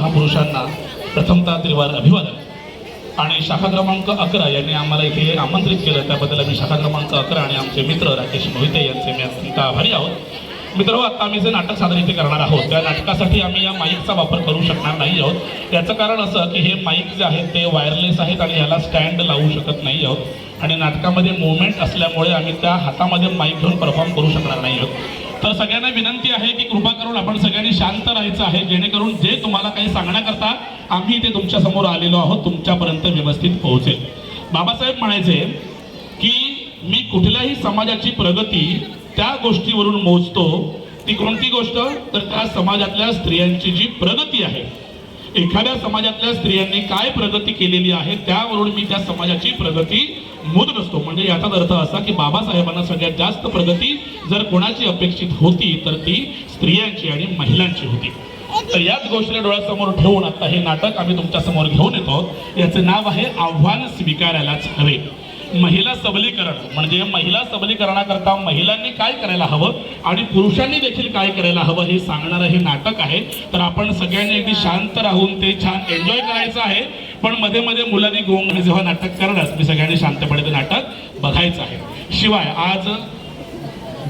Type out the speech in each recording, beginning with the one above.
महापुरुषांना प्रथमतः त्रिवार अभिवादन. आणि शाखा क्रमांक 11 यांनी आम्हाला इथे आमंत्रित केलं, त्याबद्दल आम्ही शाखा क्रमांक 11 आणि आमचे मित्र राकेश मोहिते यांचे मी अत्यंत आभारी आहोत. मित्रांनो, आता आम्ही जे नाटक सादर इथे करणार आहोत त्या नाटकासाठी आम्ही या माईकचा वापर करू शकणार नाही आहोत. याचं कारण असं की हे माईक जे आहेत ते वायरलेस आहेत आणि याला स्टँड लावू शकत नाही आहोत. आणि नाटकामध्ये मुवमेंट असल्यामुळे आम्ही त्या हातामध्ये माईक घेऊन परफॉर्म करू शकणार नाही आहोत. तर सगळ्यांना विनंती आहे की कृपा करून आपण सगळ्यांनी शांत राहायचं आहे, जेणेकरून जे तुम्हाला काही सांगण्याकरता आम्ही इथे तुमच्या समोर आलेलो आहोत तुमच्यापर्यंत व्यवस्थित पोहोचेल. बाबासाहेब म्हणायचे की मी कुठल्याही समाजाची प्रगती त्या गोष्टीवरून मोजतो. ती कोणती गोष्ट? तर त्या समाजातल्या स्त्रियांची जी प्रगती आहे. एखाद्या समाजातल्या स्त्रियांनी काय प्रगती केलेली आहे त्यावरून मी त्या समाजाची प्रगती मोजत असतो. म्हणजे याचा अर्थ असा की बाबासाहेबांना सगळ्यात जास्त प्रगती जर कोणाची अपेक्षित होती तर ती स्त्रियांची आणि महिलांची होती. तर याच गोष्टीला डोळ्यासमोर ठेवून आता हे नाटक आम्ही तुमच्या समोर घेऊन येतो. याचं नाव आहे आव्हान स्वीकारायलाच हवे. महिला सबलीकरण म्हणजे महिला सबलीकरणाकरता महिलांनी काय करायला हवं आणि पुरुषांनी देखील काय करायला हवं हे सांगणारं हे नाटक आहे. तर आपण सगळ्यांनी अगदी शांत राहून ते छान एन्जॉय करायचं आहे. पण मध्ये मध्ये मुलांनी गोंग जेव्हा नाटक करणार मी सगळ्यांनी शांतपणे ते नाटक बघायचं आहे. शिवाय आज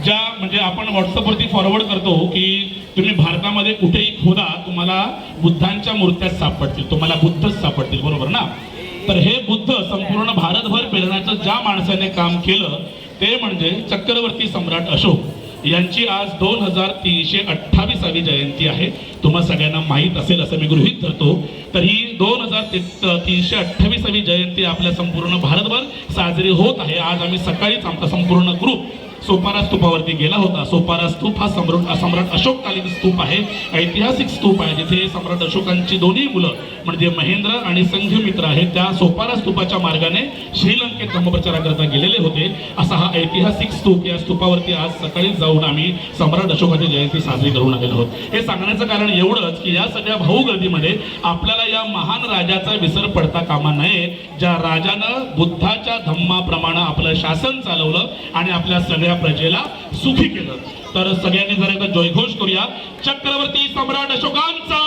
ज्या म्हणजे आपण व्हॉट्सअपवरती फॉरवर्ड करतो की तुम्ही भारतामध्ये कुठेही खोदा तुम्हाला बुद्धांच्या मूर्त्या सापडतील, तुम्हाला बुद्धच सापडतील, बरोबर ना? तर हे बुद्ध संपूर्ण भारतभर पेरण्याचं ज्या माणसाने काम केलं ते म्हणजे चक्रवर्ती सम्राट अशोक यांची आज 2328वी जयंती आहे. तुम्हा सगळ्यांना माहीत असेल असं मी गृहीत धरतो. तर ही 2328वी जयंती आपल्या संपूर्ण भारतभर साजरी होत आहे. आज आम्ही सकाळीच आमचा संपूर्ण ग्रुप सोपारा स्तूपावरती गेला होता. सोपारा स्तूप हा सम्राट अशोककालीन स्तूप आहे, ऐतिहासिक स्तूप आहे, जिथे सम्राट अशोकांची दोन्ही मुलं म्हणजे महेंद्र आणि संघमित्र आहेत त्या सोपारा स्तूपाच्या मार्गाने श्रीलंकेत धर्मप्रचाराकरता गेलेले होते. असा हा ऐतिहासिक स्तूप, या स्तूपावरती आज सकाळी जाऊन आम्ही सम्राट अशोकाची जयंती साजरी करून आलेलो आहोत. हे सांगण्याचं कारण एवढंच की या सगळ्या भाऊगर्दीमध्ये आपल्याला या महान राजाचा विसर पडता कामा नये, ज्या राजानं बुद्धाच्या धम्माप्रमाणे आपलं शासन चालवलं आणि आपल्या सगळ्या प्रजेला सुखी केलं. तर सगळ्यांनी जर एकदा जयघोष करूया. चक्रवर्ती सम्राट अशोकांचा,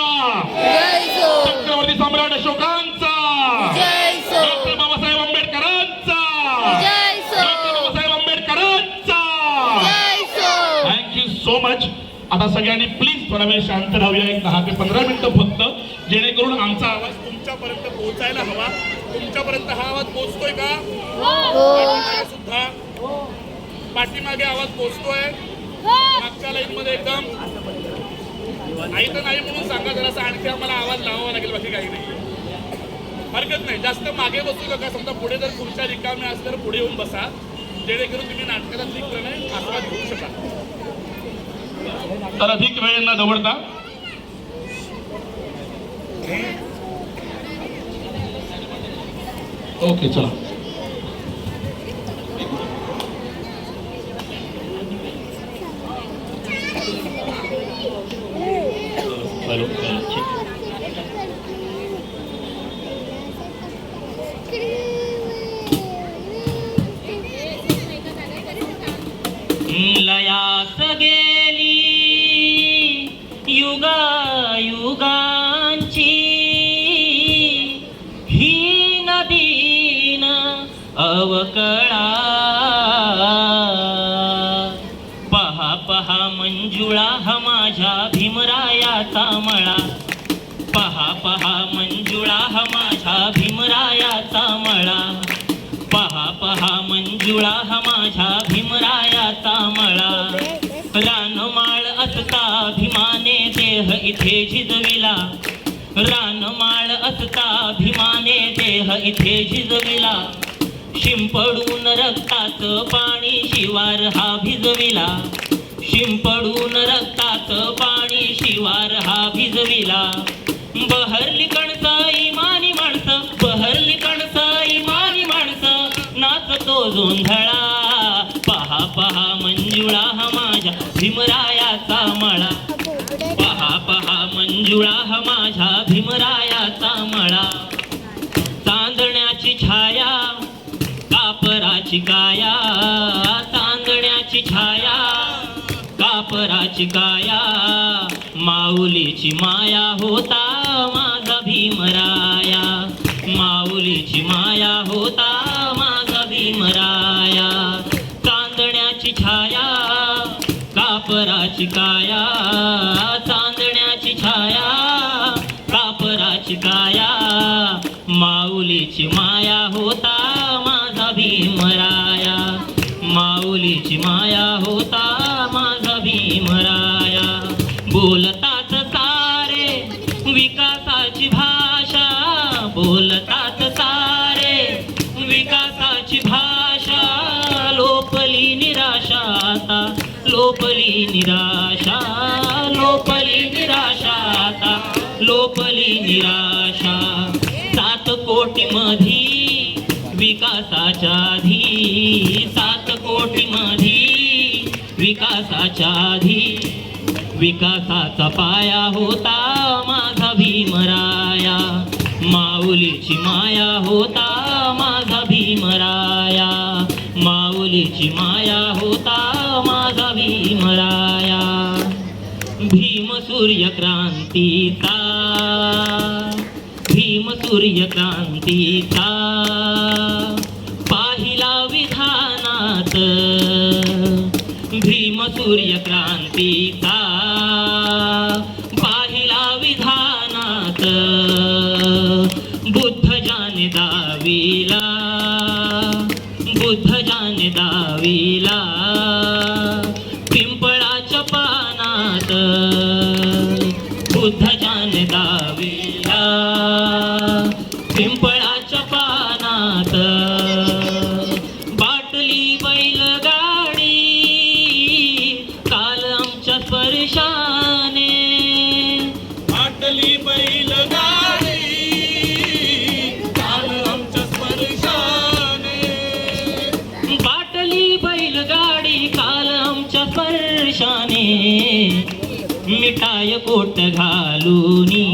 चक्रवर्ती सम्राट अशोकांचा, डॉक्टर बाबासाहेब आंबेडकरांचा, डॉक्टर बाबासाहेब आंबेडकरांचा. Thank you so much. आता सगळ्यांनी प्लीज थोडा वेळ शांत राहूया, एक 10 ते 15 मिनिटं फक्त, जेणेकरून आमचा आवाज तुमच्यापर्यंत पोहोचायला हवा. तुमच्यापर्यंत हा आवाज पोहोचतोय का? सुद्धा पाठीमागे आवाज पोहोचतोय? मागच्या लाईन मध्ये एकदम नाही तर नाही म्हणून सांगा जरासा, आणखी आम्हाला आवाज लावावा लागेल, बाकी काही नाही. हरकत नाही, जास्त मागे बसू नका. समजा पुढे जर खुर्च्या रिकाम्या असल्या तर पुढे येऊन बसा, जेणेकरून तुम्ही नाटकाचा तीव्रपणे आस्वाद घेऊ शकाल. तर अधिक वेळ न दवडता ओके चला. लयास गेली युगा युगांची ही नदीन अवकळा. पहा पहा मंजुळा हा माझ्या भीमरायाचा मळा. पहा पहा मंजुळा हा माझ्या भीमरायाचा मळा. पहा पहा मंजुळा हा माझ्या भीमरायाचा मळा. रानमाळ असता भीमाने देह इथे झिजविला. रानमाळ असता भीमाने देह इथे झिजविला. शिंपडून रक्ताचं पाणी शिवार हा भिजविला. शिंपडून रक्ताचं पाणी शिवार हा भिजविला. बहरली कणसं इमानी माणसं, बहरली कणसं इमानी माणसं, नाचतो जोंधळा. पहा पहा मंजुळा हा माझ्या भीमरायाचा मळा. पहा पहा मंजुळा हा माझ्या भीमरायाचा मळा. चांदण्याची छाया कापराची काया. चांदण्याची छाया कापराची काया. माऊलीची माया होता माझा भीमराया, माऊलीची माया होता माझा भीमराया. चांदण्याची छाया कापराची काया, चांदण्याची छाया कापराची काया. माऊलीची माया होता माझा भीमराया, माऊलीची माया होता माझा भीमराया. बोलतात सारे विकासाची भाषा, बोलतात सारे विकासाची भाषा. लोपली निराशा आता, लोपली निराशा, लोपली निराशा आता, लोपली निराशा. 7 कोटी मधी विकासाच्या आधी, 7 कोटी मधी विकासाच्या आधी. विकासाचा पाया होता माझा भीमराया, माऊलीची माया होता माझा भीमराया, माऊलीची माया होता माझा भीमराया. भीम सूर्य क्रांतीचा, भीम सूर्य क्रांतीचा पाहिला विधानात, भीम सूर्य क्रांतीचा पाहिला विधानात. बुद्ध जाने दाविला, बुद्ध जाने दाविला पिंपळाच्या पानात, बुद्ध जाने दाविला पिंपळाच्या पानात. बाटली बैलगाडी काल आमच्या स्पर्शाने, बाटली बैलगाडी काल आमच्या स्पर्शाने, बाटली बैलगाडी काल आमच्या स्पर्शाने. मिठाय कोट घालूनी,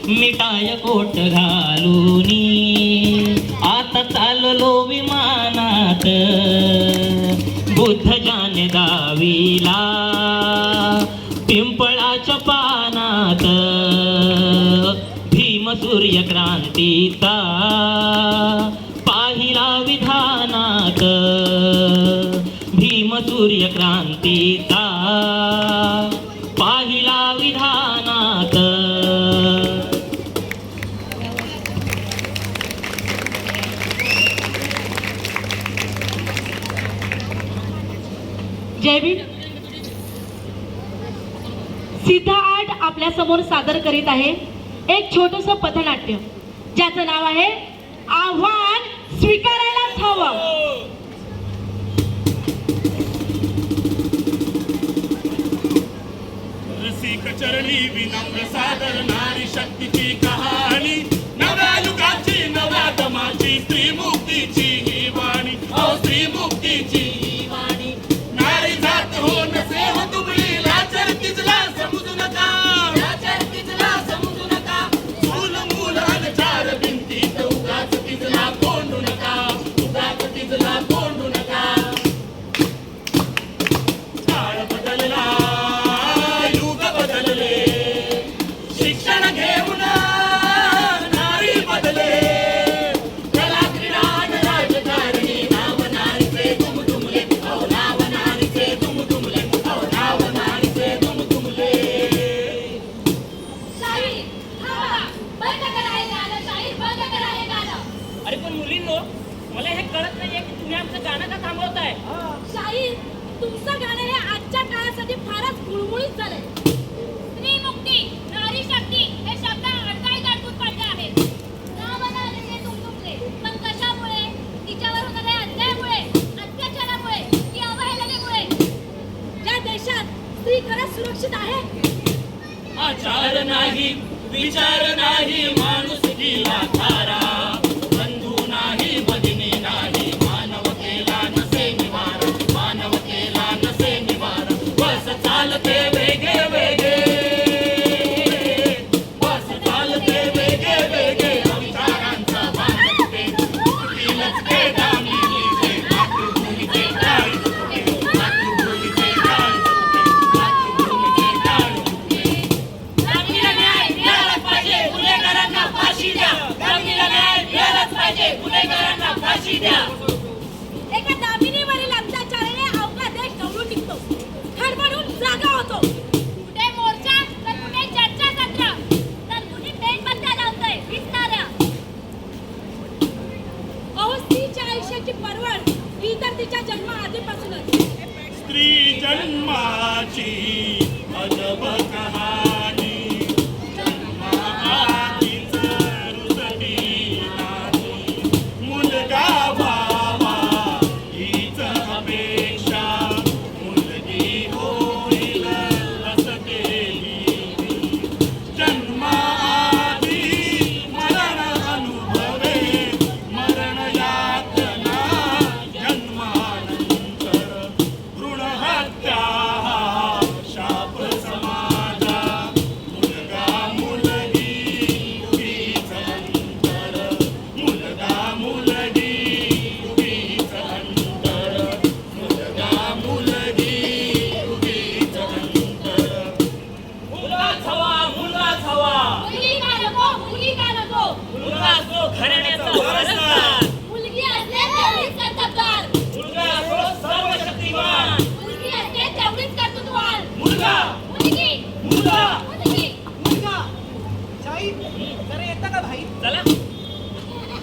मिठाय कोट घालूनी आता चाललो विमानात. बुद्ध जाने दाविला पिंपळाच्या पानात. भीम सूर्य क्रांतीचा पाहिला विधानात, भीम सूर्य क्रांतीचा पाहिला विधानात. जय भीम. सिद्ध आर्ट आपल्या समोर सादर करीत आहे एक छोटस पथनाट्य, ज्याचं नाव आहे आव्हान स्वीकारायलाच हवं. रसिक चरणी विनम्र सादर नारी शक्तीची कहाणी, नव्या युगाची नव्या दमाची स्त्री मुक्तीची ही वाणी, स्त्री मुक्तीची ही वाणी. नारी जात हो नसे हो दुबळी, लाचर तिजला समजू नका, लाचर तिजला समजू नका. मूल मूल अनचार भिंतीत उगाच तिजला कोंडू नका, उगाच तिजला कोंडू नका. काळ बदलला युग बदलले, शिक्षण घेऊन नारी बदले. कला क्रीडा आणि राजकारणी नाव नारीचे दुमदुमले, अहो नाव नारीचे दुमदुमले, अहो नाव नारीचे दुमदुमले. शाहीर थांबा, बंद करा हे गाणं, शाहीर बंद करा हे गाणं. अरे पण मुलींनो, मला हे कळत नाहीये की तुम्ही आमचं गाणं का थांबवताय. शाहीर, तुमचं गाणं हे आजच्या काळासाठी फारच गुळमुळीत झालंय. स्त्री मुक्ती, नारी शक्ती हे शब्द अडकाळीत अडकून पडले आहेत. नाव नारीचे दुमदुमले, पण कशामुळे? तिच्यावर होणाऱ्या अन्यायामुळे, अत्याचारामुळे की अवहेलनेमुळे? या देशात स्त्री खरंच सुरक्षित आहे? आचार नाही, विचार नाही, माणुसकीला थारा. बंधू नाही, भगिनी नाही, मानवतेला नसे निवारा, मानवतेला नसे निवारा. बस चालते वेगे वेगे, बस चालते वेगे वेगे. विचारांचा बांधते कुटीलच ते दामिनीचे, मातृभूमीचे टाळी, मातृभूमीचे टाळी, मातृभूमीचे टाळी. फाशी द्या. एका दामिनीवरील अत्याचाराने अवघा देश ढवळून निघतो, खडबडून जागा होतो. कुठे मोर्चा तर कुठे चर्चा सत्र, तर कुठे मेणबत्त्या लावतोय विसणाऱ्या. अहो, स्त्रीच्या आयुष्याची परवड ही तर तिच्या जन्माआधीपासूनच. स्त्री जन्माची अजब कहाणी, जन्माआधीच रुजली नाही. मुलगा व्हावा हीच अपेक्षा, मुलगी होईल असतेही. जन्माआधी मरण अनुभवे, मरण यातना जन्मानंतर. भ्रूण हत्या शाप समाजा, मुलगा मुलगी उगीच अंतर. मुलगा मुलगी उगीच अंतर. मुलगा मुलगी उगीच अंतर. मुलगाच हवा, मुलगाच हवा. मुलगी का नको, मुली का नको. मुलगा असो घराण्याचा वारसदार. मुलगी असते तेवढीच कर्तबगार. मुलगा असो सर्वशक्तिमान. मुलगी असते तेवढीच कर्तृत्ववान. मुलगा, मुलगी, मुलगा. मुलगी. मुलगा शाहीर जरा येता का भाई? चला.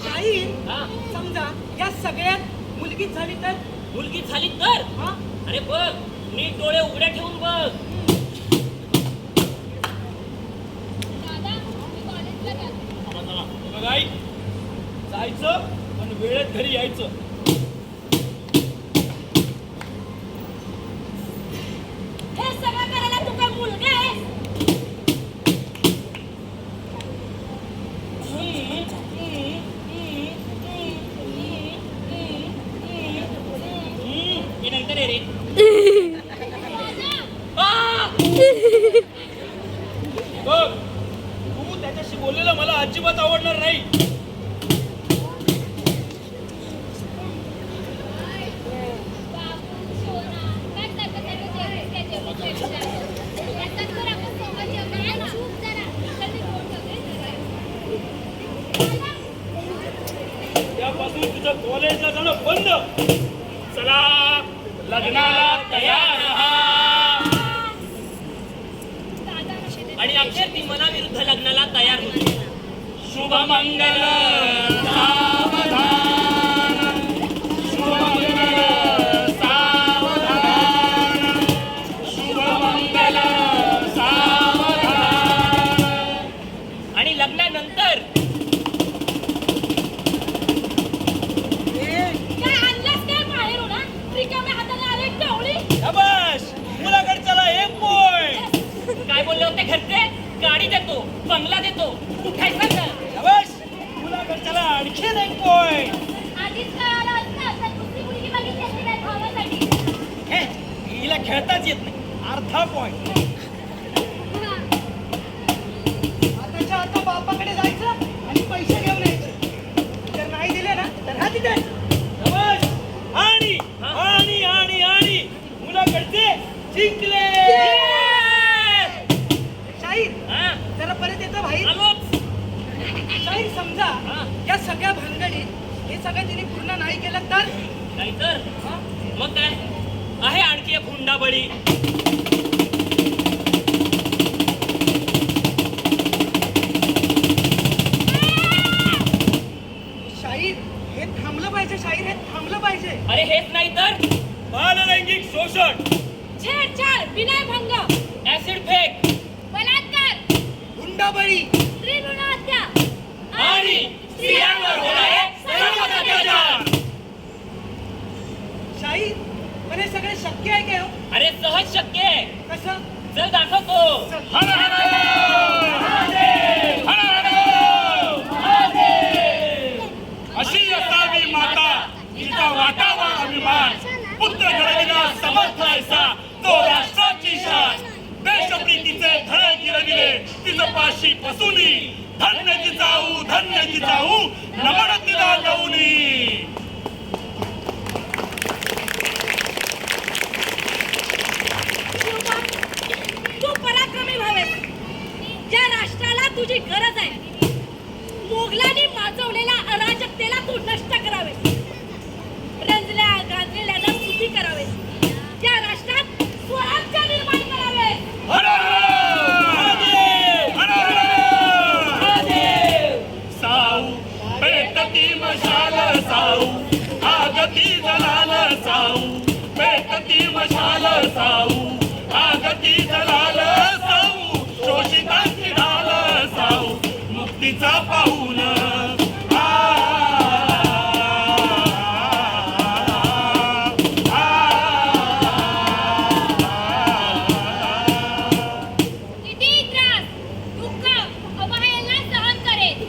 शाहीर हा, समजा या सगळ्यात मुलगीच झाली तर? मुलगी झाली तर? हा? अरे बघ, नीट डोळे उघडे ठेवून बघ. दादा, मी कॉलेजला गेलो. बघ आई, जायचं पण वेळेत घरी यायचं. हे सगळं करायला तू काय मुलगा आहेस? मी नंतर ये रे. बघ, तू त्याच्याशी बोललेलं मला अजिबात आवडणार नाही. बाबू, सोना, काय सारखं सारखं जेवण. याच्यात तर आपण सोबत जेवणार ना. चूप जरा. इकडे बोट वगैरे जरा. त्यापासून तुझं कॉलेजला जाणं बंद. चला, लग्नाला तयार राहा. आणि अखेर ती मनाविरुद्ध लग्नाला तयार होती. शुभमंगल सावधान, शुभमंगल सावधान, शुभमंगल सावधान. आणि लग्नानंतर काय आणलंस काय बाहेरून, हा? रिकाम्या हाताने आले टवळी. शाबास, मुलाकडे चला. एक पॉइंट. काय बोलले होते घरचे? गाडी देतो, बंगला देतो. उठायचं ना. शाबास, मुलाकडे चला. आणखीन एक पॉइंट. आधीच कळालं असतं तर दुसरी मुलगी बघितली असती काय भावासाठी. हे, हिला खेळताच येत नाही. अर्धा पॉइंट. आताच्या आता बापाकडे जायचं आणि पैसे घेऊन यायचे. जर नाही दिले ना तर हा तिथे. शाबास. आणि आणि आणि आणि मुलाकडचे जिंकले. शाहीर हा, जरा परत येतं भाई. आलोच. शाहीर समजा हा. या सगळ्या भानगडीत हे सगळं तिने पूर्ण नाही केलं तर? नाहीतर मग काय आहे आणखी एक हुंडाबळी. शाहीर हे थांबलं पाहिजे. शाहीर हे थांबलं पाहिजे. अरे हेच नाही तर बाललैंगिक शोषण, छेडछाड, विनयभंग, ऍसिड फेक बलात्कार, हुंडाबळी, स्त्री भ्रूण हत्या आणि स्त्रियांवर होणारे सर्व अत्याचार. शाहीर पण हे सगळे शक्य आहे का हो? अरे सहज शक्य आहे. कसं? चल दाखवतो. हर हर महादेव! हर हर महादेव! अशी असावी माता तिचा वाटावा अभिमान. पुत्र घडविला समर्थ ऐसा तो राष्ट्राची शान. देशप्रीतीचे धडे गिरविले तिचं पाशी पसुनी. धन्य जिजाऊ, धन्य जिजाऊ, नमन तिला लवणी. तू पराक्रमी व्हावेस. ज्या राष्ट्राला तुझी गरज आहे, मोगलांनी माजवलेल्या अराजकतेला तू नष्ट करावे. स्त्रीचा पाऊल किती त्रास दुःख अवहेलना सहन करेल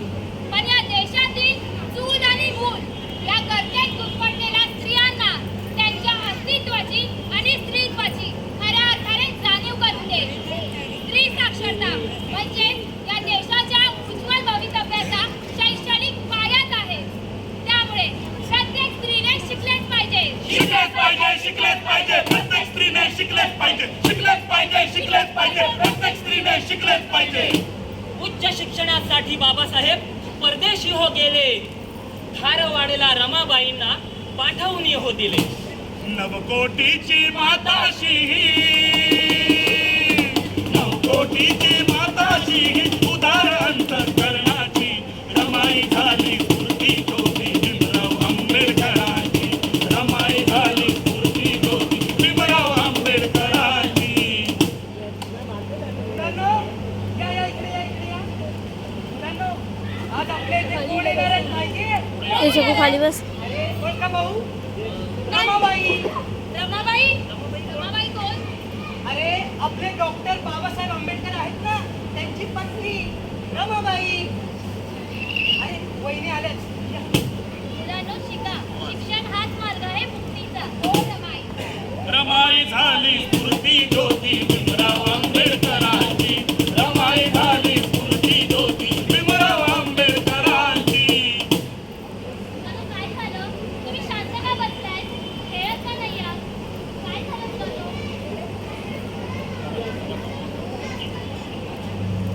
पण या देशातील चूल आणि मूल या गरजेत गुरफटलेल्या स्त्रियांना त्यांच्या अस्तित्वाची आणि स्त्रीत्वाची खऱ्या अर्थाने जाणीव करून दे. स्त्री साक्षरता म्हणजे या देशाच्या उज्ज्वल भवितव्याचा शैक्षणिक पायाच आहे. त्यामुळे प्रत्येक स्त्रीने शिकलेच पाहिजे. शिकलेच पाहिजे शिकलेच पाहिजे प्रत्येक स्त्रीने शिकलेच पाहिजे शिकलेच पाहिजे शिकलेच पाहिजे प्रत्येक स्त्रीने शिकलेच पाहिजे. उच्च शिक्षणासाठी बाबासाहेब परदेशी हो गेले. धारवाडीला रमाबाईंना पाठवून हो दिले. नवकोटीची माताशी नवकोटीची माताशी उदार अंतःकरणाची रमाई झाली स्फूर्ती ज्योती भीमराव आंबेडकरांची रमाई झाली स्फूर्ती ज्योती भीमराव आंबेडकरांची. मुलांनो, या इकडे या. मुलांनो, आज आपल्या इथे कोण येणार आहेत माहितीये? खाली बस. अरे कोण का भाऊ? रमाबाई. रमाबाई रमाबाई कोण? अरे आपले डॉक्टर बाबासाहेब आंबेडकर आहेत ना, त्यांची पत्नी रमाबाई. अरे वहिनी आल्याच. या. मुलांनो शिका. शिक्षण हाच मार्ग आहे मुक्तीचा. हो रमाई. रमाई झाली स्फूर्ती ज्योती भीमराव आंबेडकरांची रमाई झाली स्फूर्ती ज्योती भीमराव आंबेडकरांची. मुलांनो, काय झालं? तुम्ही शांत का बसलाय? खेळत का नाही आहात? काय झालं मुलांनो?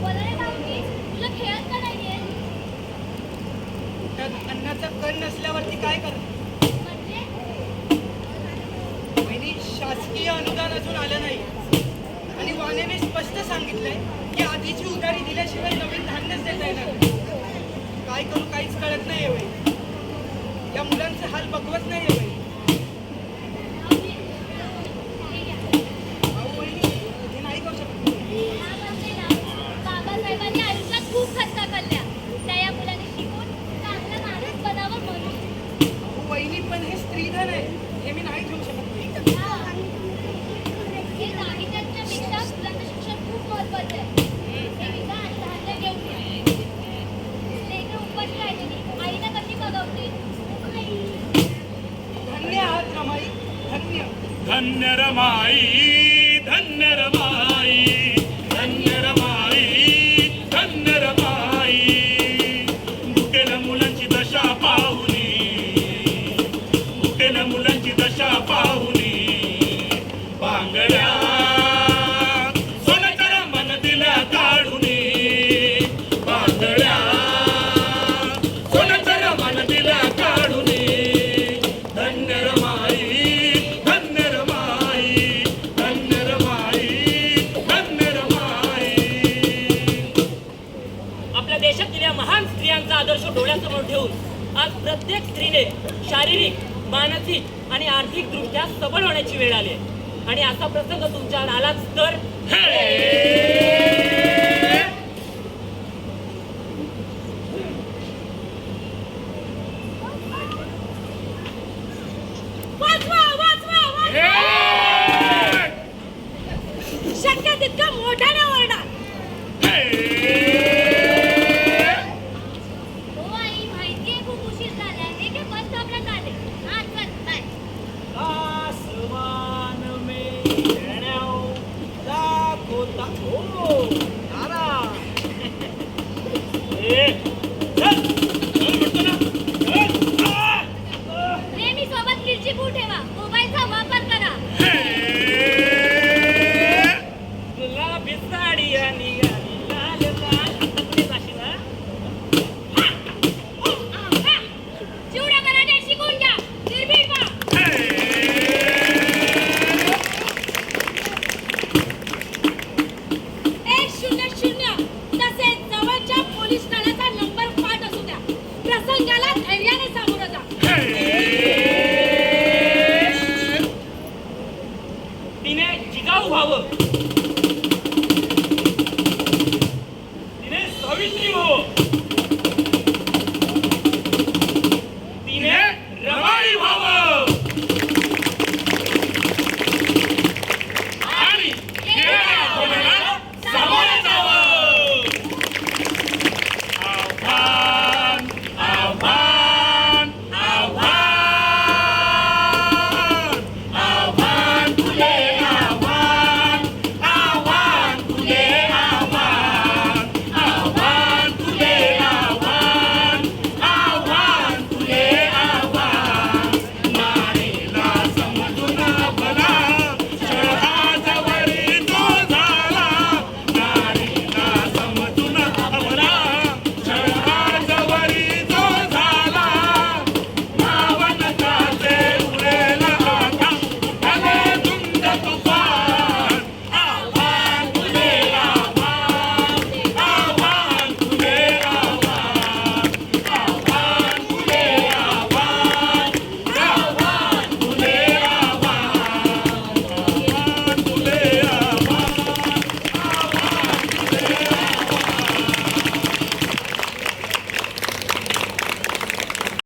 बोला रे भाऊजी, तुला खेळत का नाहीये? त्यात अन्नाचा कण नसल्यावरती काय करणार? म्हणजे वहिनी, शासकीय अनुदान अजून आलं नाही आणि वानेने स्पष्ट सांगितलंय की आधीची उधारी दिल्याशिवाय नवीन धान्यच देता येणार नाही. काय करू काहीच कळत नाही वहिनी. या मुलांचे हाल बघवत नाही वहिनी. भाऊजी, हे घ्या. भाऊ वहिनी हे नाही करू शकत. हा म्हणजे ना, बाबासाहेबांनी आयुष्यात खूप खस्ता खाल्ल्या. त्या या मुलांनी शिकून चांगला माणूस बनावं म्हणून. भाऊ वहिनी पण हे स्त्रीधन आहे, हे मी नाही घेऊ शकत. हे दागिन्यांच्या पेक्षा मुलांचं शिक्षण खूप महत्वाचं आहे. हे विका आणि धान्य घेऊन या. लेकरं उपाशी राहिलेली आईला कशी बघवतील? धन्य आहात रमाई, धन्य. धन्य रमाई धन्य रमाई धन्य रमाई धन्य रमाई. भुकेल्या मुलांची दशा पाहुनी भुकेल्या मुलांची दशा पाहुनी बांगड्या सोन्याच्या मन दिल्या काढुनी बांगड्या सोन्याच्या मन दिल्या काढुनी. धन्य रमाई धन्य रमाई धन्य रमाई धन्य रमाई. आपल्या देशातील या महान स्त्रियांचा आदर्श डोळ्यासमोर ठेवून आज प्रत्येक स्त्रीने शारीरिक मानसिक आणि आर्थिक दृष्ट्या सबळ होण्याची वेळ आली आहे. आणि असा प्रसंग तुमच्यावर आलाच तर वाचवा वाचवा वाचवा. शक्य तितका मोठ्याने ओरडा. हो आई, माहितीये खूप उशीर झालाय. हे काय बस स्टॉपला आले. हा चल बाय. आसमान में खेळण्याव दाखवता हो तारा. चल म्हणतो ना. नेहमी सोबत मिरची पूड ठेवा. मोबाईलचा वापर करा. गुलाबी साडी आणि लाल लाल. आता पुढे जाशील ना. चिवडा कराटे शिकून घ्या. निर्भीड व्हा. 100 तसेच जवळच्या पोलीस ठाण्याचा नंबर पाठ असू द्या. प्रसंगाला धैर्याने सामोरं जा. तिने जिजाऊ व्हावं. तिने सावित्री व्हावं.